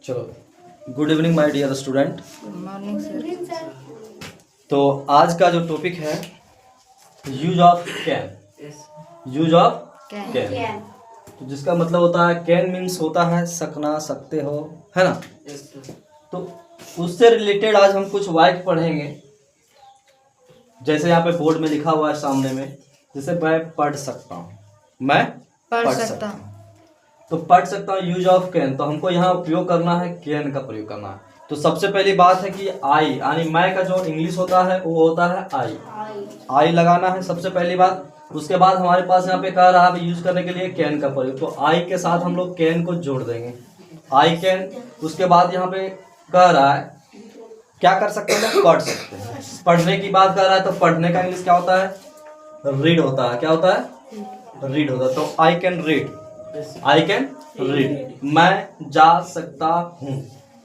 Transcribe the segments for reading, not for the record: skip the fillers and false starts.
चलो, good evening my dear student. Good morning sir. तो आज का जो टॉपिक है use of can. Use of can, तो जिसका मतलब होता है कैन मीन्स होता है सकना, सकते हो, है ना। तो उससे रिलेटेड आज हम कुछ वाक्य पढ़ेंगे। जैसे यहाँ पे बोर्ड में लिखा हुआ है सामने में, जैसे मैं पढ़ सकता हूँ, मैं पढ़ सकता हूँ। तो पढ़ सकता हूँ यूज ऑफ कैन, तो हमको यहाँ उपयोग करना है, कैन का प्रयोग करना है। तो सबसे पहली बात है कि आई यानी मैं का जो इंग्लिश होता है वो होता है आई लगाना है सबसे पहली बात। उसके बाद हमारे पास यहाँ पे कह रहा है यूज करने के लिए कैन का प्रयोग, तो आई के साथ हम लोग कैन को जोड़ देंगे, आई कैन। उसके बाद यहाँ पे कह रहा है क्या कर सकते हैं, पढ़ सकते हैं। पढ़ने की बात कर रहा है तो पढ़ने का इंग्लिश क्या होता है, रीड होता है। क्या होता है, रीड होता है। तो I can read, I can read, मैं जा सकता हूँ।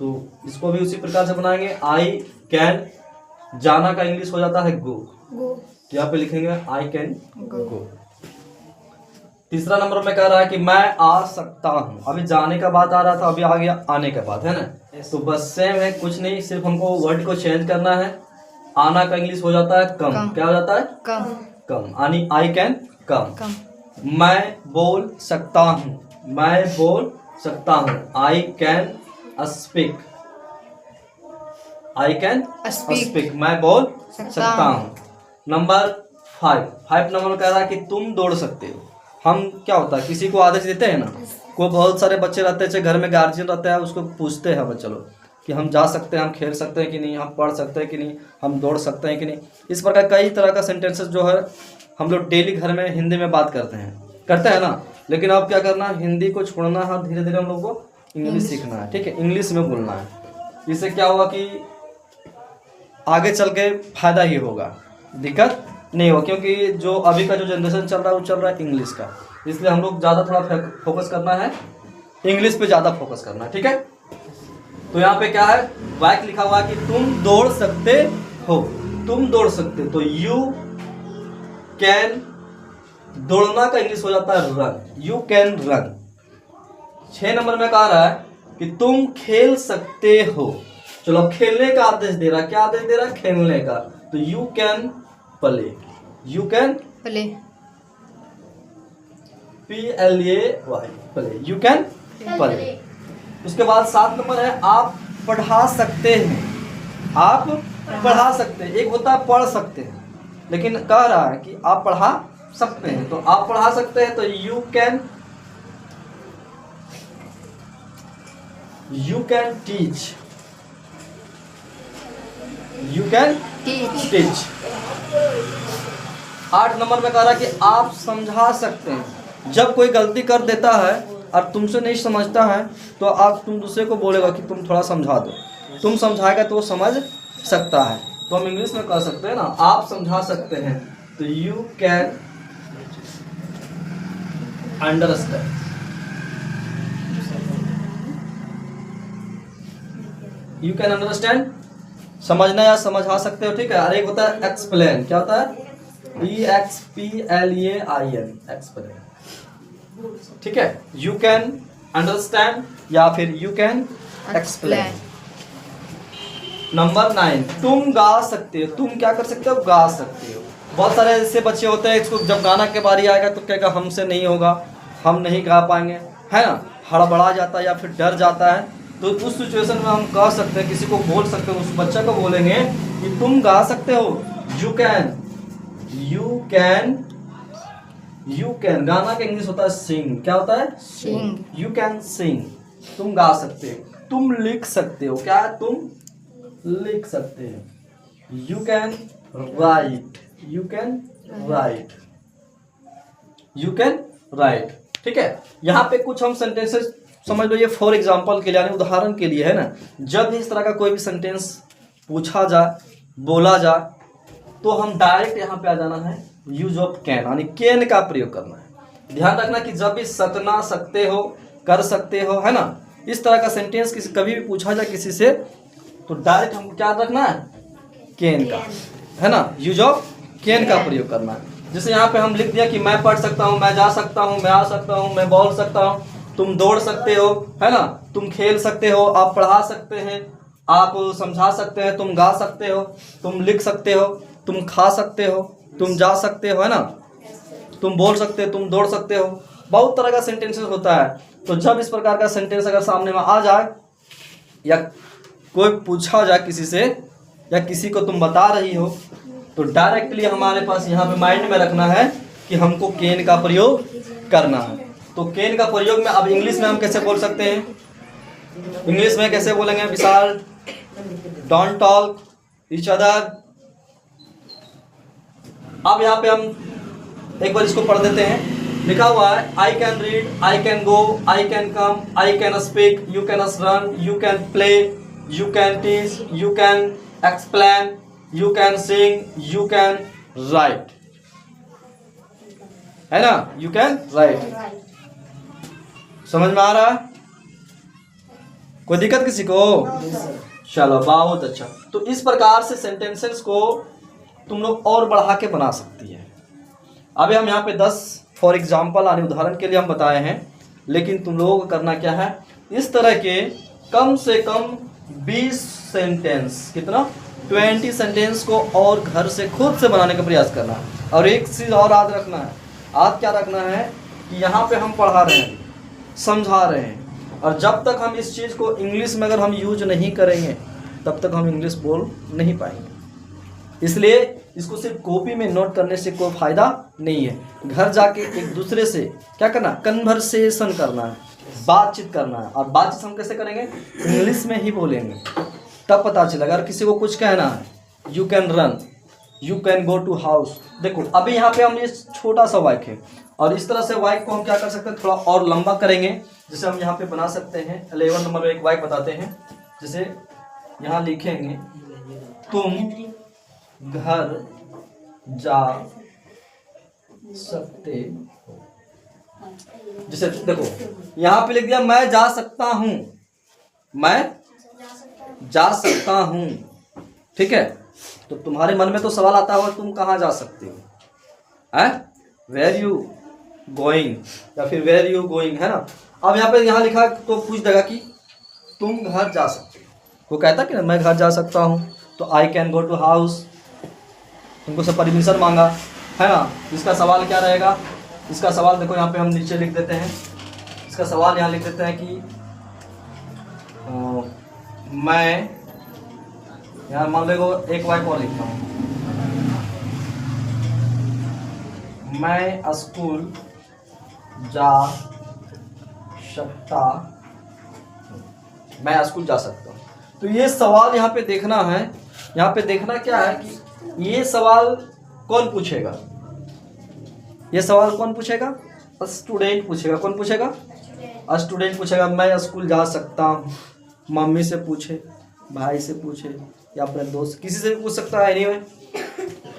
तो इसको भी उसी प्रकार से बनाएंगे, आई कैन, जाना का इंग्लिश हो जाता है गो, तो यहाँ पे लिखेंगे आई कैन गो। तीसरा नंबर में कह रहा है कि मैं आ सकता हूँ। अभी जाने का बात आ रहा था, अभी आ गया आने का बात, है ना। तो बस सेम है, कुछ नहीं, सिर्फ हमको वर्ड को चेंज करना है। आना का इंग्लिश हो जाता है कम। क्या हो जाता है, कम, यानी आई कैन कम। मैं बोल सकता हूँ, मैं बोल सकता हूँ, I can speak, I can speak, मैं बोल सकता हूँ। नंबर 5 नंबर में कह रहा है कि तुम दौड़ सकते हो। हम क्या होता है, किसी को आदेश देते हैं ना, को बहुत सारे बच्चे रहते हैं, घर में गार्जियन रहता है, उसको पूछते हैं बच्चे लोग कि हम जा सकते हैं, हम खेल सकते हैं कि नहीं, हम पढ़ सकते हैं कि नहीं, हम दौड़ सकते हैं कि नहीं। इस प्रकार कई तरह का सेंटेंसेस जो है हम लोग डेली घर में हिंदी में बात करते हैं ना। लेकिन अब क्या करना है, हिंदी को छोड़ना है, धीरे धीरे हम लोग को इंग्लिश सीखना है, ठीक है, इंग्लिश में बोलना है। इससे क्या होगा कि आगे चल के फायदा ही होगा, दिक्कत नहीं होगा, क्योंकि जो अभी का जो जनरेशन चल रहा है वो चल रहा है इंग्लिश का। इसलिए हम लोग ज़्यादा थोड़ा फोकस करना है, इंग्लिश पे ज़्यादा फोकस करना है, ठीक है। तो यहाँ पे क्या है, वाक्य लिखा हुआ है कि तुम दौड़ सकते हो, तुम दौड़ सकते हो, तो यू कैन, दौड़ना का इंग्लिश हो जाता है run, you can run. 6 number में कह रहा है कि तुम खेल सकते हो। चलो, खेलने का आदेश दे रहा, क्या आदेश दे रहा है, खेलने का, तो you can play, you can play, PLAY, play, you can play. उसके बाद 7 नंबर है आप पढ़ा सकते हैं, आप पढ़ा सकते हैं। एक होता है पढ़ सकते हैं, लेकिन कह रहा है कि आप पढ़ा सकते हैं, तो आप पढ़ा सकते हैं, तो you can teach, you can teach. 8 number में कह रहा है कि आप समझा सकते हैं। जब कोई गलती कर देता है और तुमसे नहीं समझता है तो आप तुम दूसरे को बोलेगा कि तुम थोड़ा समझा दो, तुम समझाएगा तो वो समझ सकता है। तो हम इंग्लिश में कह सकते हैं ना, आप समझा सकते हैं, तो you can understand, you can understand, समझना या समझा सकते हो, ठीक है। और एक होता है एक्सप्लेन, क्या होता है, EXPLAIN, एक्सप्लेन, ठीक है। यू कैन अंडरस्टैंड या फिर यू कैन एक्सप्लेन। नंबर 9 तुम गा सकते हो। तुम क्या कर सकते हो, गा सकते हो। बहुत सारे ऐसे बच्चे होते हैं, इसको जब गाना के बारी आएगा तो कहेगा हमसे नहीं होगा, हम नहीं गा पाएंगे, है ना, हड़बड़ा जाता है या फिर डर जाता है। तो उस सिचुएशन में हम कह सकते हैं, किसी को बोल सकते हैं, उस बच्चे को बोलेंगे कि तुम गा सकते हो, यू कैन, यू कैन। गाना का इंग्लिश होता है सिंग, क्या होता है, सिंग, यू कैन सिंग, तुम गा सकते हो। तुम लिख सकते हो, क्या है, तुम लिख सकते हो, you can write, you can write, you can write, ठीक है। यहाँ पे कुछ हम सेंटेंसेस समझ लो, ये फॉर एग्जाम्पल के लिए यानी उदाहरण के लिए है ना। जब भी इस तरह का कोई भी सेंटेंस पूछा जाए, बोला जाए, तो हम डायरेक्ट यहाँ पे आ जाना है, यूज ऑफ कैन यानी कैन का प्रयोग करना है। ध्यान रखना कि जब भी सकना, सकते हो, कर सकते हो, है ना, इस तरह का सेंटेंस किसी कभी भी पूछा जाए किसी से, तो डायरेक्ट हमको क्या रखना है, कैन का, है ना, यूज ऑफ कैन का प्रयोग करना है। जैसे यहाँ पे हम लिख दिया कि मैं पढ़ सकता हूँ, मैं जा सकता हूँ, मैं आ सकता हूँ, मैं बोल सकता हूँ, तुम दौड़ सकते हो, है ना, तुम खेल सकते हो, आप पढ़ा सकते हैं, आप समझा सकते हैं, तुम गा सकते हो, तुम लिख सकते हो, तुम खा सकते हो, तुम जा सकते हो, है ना, तुम बोल सकते हो, तुम दौड़ सकते हो। बहुत तरह का सेंटेंसेस होता है। तो जब इस प्रकार का सेंटेंस अगर सामने में आ जाए या कोई पूछा जाए किसी से, या किसी को तुम बता रही हो, तो डायरेक्टली हमारे पास यहाँ पे माइंड में रखना है कि हमको कैन का प्रयोग करना है। तो कैन का प्रयोग में अब इंग्लिश में हम कैसे बोल सकते हैं? इंग्लिश में कैसे बोलेंगे Vishal? Don't talk each other. अब यहाँ पे हम एक बार इसको पढ़ देते हैं। लिखा हुआ है I can read, I can go, I can come, I can speak, you can run, you can play, you can teach, you can explain, you can sing, you can write, है ना, यू कैन राइट। समझ में आ रहा है? कोई दिक्कत किसी को? चलो बहुत अच्छा। तो इस प्रकार से सेंटेंसेस को तुम लोग और बढ़ा के बना सकती है। अभी हम यहाँ पे 10 फॉर एग्जाम्पल यानी उदाहरण के लिए हम बताए हैं, लेकिन तुम लोगों को करना क्या है, इस तरह के कम से कम 20 सेंटेंस, कितना 20 सेंटेंस को और घर से खुद से बनाने का प्रयास करना है। और एक चीज़ और याद रखना है, आज क्या रखना है कि यहाँ पे हम पढ़ा रहे हैं, समझा रहे हैं, और जब तक हम इस चीज़ को इंग्लिश में अगर हम यूज नहीं करेंगे तब तक हम इंग्लिश बोल नहीं पाएंगे। इसलिए इसको सिर्फ कॉपी में नोट करने से कोई फायदा नहीं है। घर जाके एक दूसरे से क्या करना, कन्वर्सेशन करना है, बातचीत करना है। और बातचीत हम कैसे करेंगे? इंग्लिश में ही बोलेंगे, तब पता चलेगा। अगर किसी को कुछ कहना है, you can run, you can go to house. देखो अभी यहाँ पे हम ये छोटा सा वाक्य है, और इस तरह से वाक्य को हम क्या कर सकते हैं, थोड़ा और लंबा करेंगे। जैसे हम यहाँ पे बना सकते हैं 11 नंबर में एक वाक्य बताते हैं। जैसे यहाँ लिखेंगे तुम घर जा सकते हो। जैसे देखो यहाँ पे लिख दिया मैं जा सकता हूँ, मैं जा सकता हूँ, ठीक है। तो तुम्हारे मन में तो सवाल आता होगा तुम कहाँ जा सकते हो, है, वेयर यू गोइंग, या फिर वेयर यू गोइंग, है ना। अब यहाँ पे यहाँ लिखा तो पूछ देगा कि तुम घर जा सकते हो। वो कहता कि ना मैं घर जा सकता हूँ, तो I can go to house, तुमको सब परमिशन मांगा, है ना। इसका सवाल क्या रहेगा? इसका सवाल देखो यहाँ पे हम नीचे लिख देते हैं। इसका सवाल यहाँ लिख देते हैं कि मैं, यहाँ मान लो एक वाक्य और लिखता हूँ, मैं स्कूल जा सकता हूँ, मैं स्कूल जा सकता हूँ। तो ये सवाल यहाँ पे देखना है। यहाँ पे देखना क्या है कि ये सवाल कौन पूछेगा? ये सवाल कौन पूछेगा? स्टूडेंट पूछेगा। कौन पूछेगा? स्टूडेंट पूछेगा। मैं स्कूल जा सकता हूँ। मम्मी से पूछे, भाई से पूछे, या अपने दोस्त, किसी से भी पूछ सकता है। एनीवे,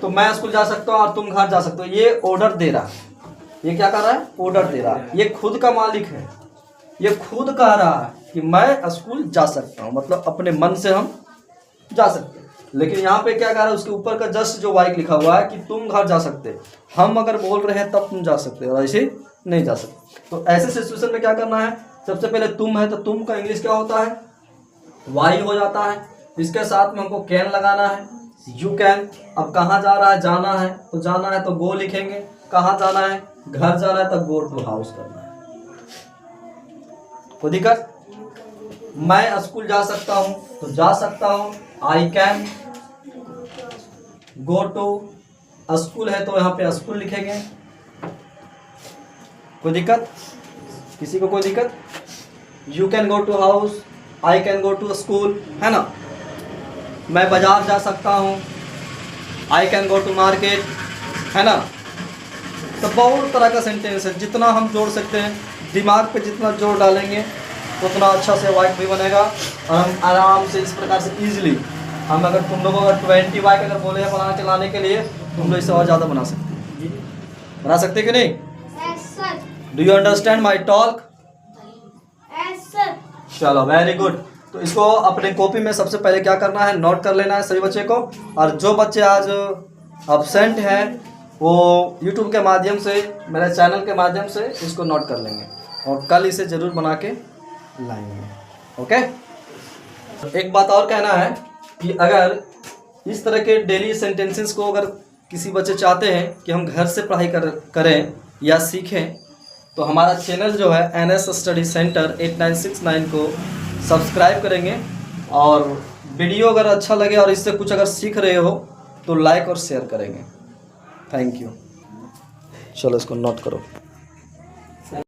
तो मैं स्कूल जा सकता हूँ और तुम घर जा सकते हो। ये ऑर्डर दे रहा है। ये क्या कर रहा है? ऑर्डर दे रहा है। ये खुद का मालिक है। ये खुद कह रहा है कि मैं स्कूल जा सकता हूँ, मतलब अपने मन से हम जा सकते हैं। लेकिन यहाँ पे क्या कह रहा है, उसके ऊपर का जस्ट जो वाक्य लिखा हुआ है कि तुम घर जा सकते हो। हम अगर बोल रहे हैं तब तुम जा सकते हो, ऐसे नहीं जा सकते। तो ऐसे सिचुएशन में क्या करना है? सबसे पहले तुम है तो तुम का इंग्लिश क्या होता है? वाई हो जाता है। इसके साथ में हमको कैन लगाना है, यू कैन। अब कहाँ जा रहा है? जाना है, तो जाना है तो गो लिखेंगे। कहाँ जाना है? घर जाना है तो गो टू हाउस करना है। कोई दिक्कत? मैं स्कूल जा सकता हूँ तो जा सकता हूँ, I can go to school है तो यहाँ पे स्कूल लिखेंगे। कोई दिक्कत? किसी को कोई दिक्कत? You can go to house, I can go to school, है ना। मैं बाजार जा सकता हूँ, I can go to market, है ना। तो बहुत तरह का सेंटेंस है। जितना हम जोड़ सकते हैं, दिमाग पे जितना जोर डालेंगे उतना अच्छा से वाक्य भी बनेगा। और हम आराम से इस प्रकार से इजीली हम अगर तुम लोगों का 20 वाक्य अगर बोले हैं बनाना चलाने के लिए, तुम लोग इससे और ज़्यादा बना सकते हैं। बना सकते कि नहीं? Do you understand my talk? चलो वेरी गुड। तो इसको अपने कॉपी में सबसे पहले क्या करना है, नोट कर लेना है सभी बच्चे को। और जो बच्चे आज अब्सेंट हैं वो यूट्यूब के माध्यम से, मेरे चैनल के माध्यम से इसको नोट कर लेंगे। और कल इसे ज़रूर बना के लाएंगे। ओके। एक बात और कहना है कि अगर इस तरह के डेली सेंटेंसेस को अगर किसी बच्चे चाहते हैं कि हम घर से पढ़ाई करें या सीखें, तो हमारा चैनल जो है NS स्टडी सेंटर 8969 को सब्सक्राइब करेंगे। और वीडियो अगर अच्छा लगे और इससे कुछ अगर सीख रहे हो तो लाइक और शेयर करेंगे। Thank you. चलो इसको नोट करो।